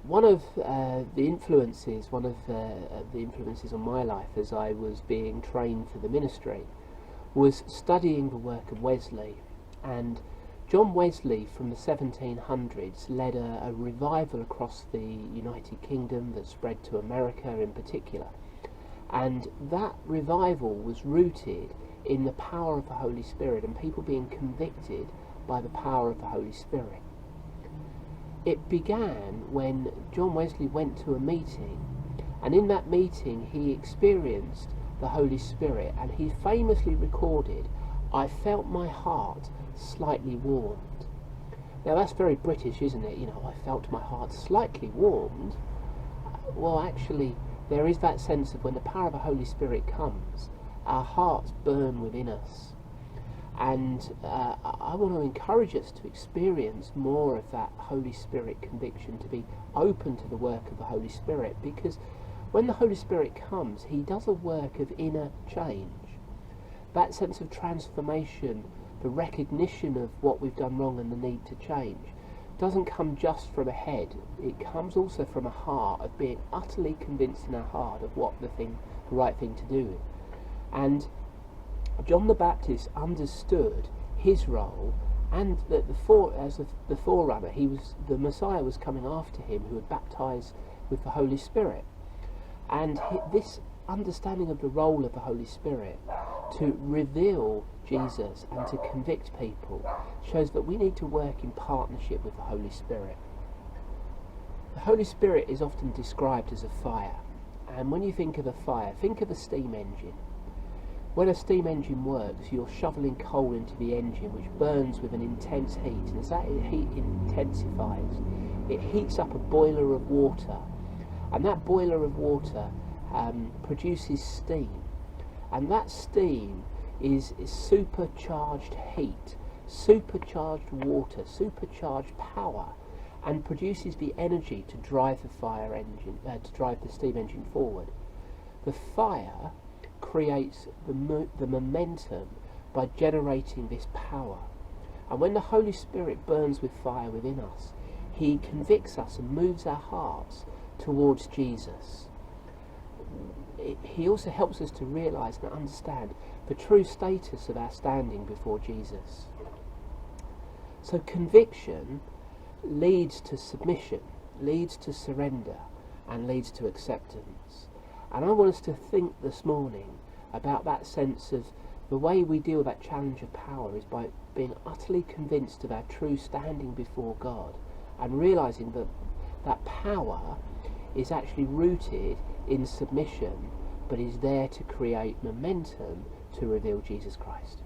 One of the influences on my life as I was being trained for the ministry was studying the work of Wesley. And John Wesley from the 1700s led a revival across the United Kingdom that spread to America in particular. And that revival was rooted in the power of the Holy Spirit and people being convicted by the power of the Holy Spirit. It began when John Wesley went to a meeting, and in that meeting he experienced the Holy Spirit, and he famously recorded, "I felt my heart slightly warmed." Now that's very British, isn't it? I felt my heart slightly warmed. Well, actually, there is that sense of when the power of the Holy Spirit comes, our hearts burn within us. And I want to encourage us to experience more of that Holy Spirit conviction, to be open to the work of the Holy Spirit, because when the Holy Spirit comes, he does a work of inner change. That sense of transformation, the recognition of what we've done wrong and the need to change, doesn't come just from a head. It comes also from a heart of being utterly convinced in our heart of what the right thing to do is. And John the Baptist understood his role, and that as the forerunner, the Messiah was coming after him, who would baptize with the Holy Spirit. And this understanding of the role of the Holy Spirit to reveal Jesus and to convict people shows that we need to work in partnership with the Holy Spirit. The Holy Spirit is often described as a fire, and when you think of a fire, think of a steam engine. When a steam engine works, you're shoveling coal into the engine, which burns with an intense heat, and as that heat intensifies, it heats up a boiler of water, and that boiler of water produces steam, and that steam is supercharged heat, supercharged water, supercharged power, and produces the energy to drive the steam engine forward. The fire creates the momentum by generating this power, and when the Holy Spirit burns with fire within us, he convicts us and moves our hearts towards Jesus. He also helps us to realise and understand the true status of our standing before Jesus. So conviction leads to submission, leads to surrender, and leads to acceptance. And I want us to think this morning about that sense of the way we deal with that challenge of power is by being utterly convinced of our true standing before God, and realising that that power is actually rooted in submission, but is there to create momentum to reveal Jesus Christ.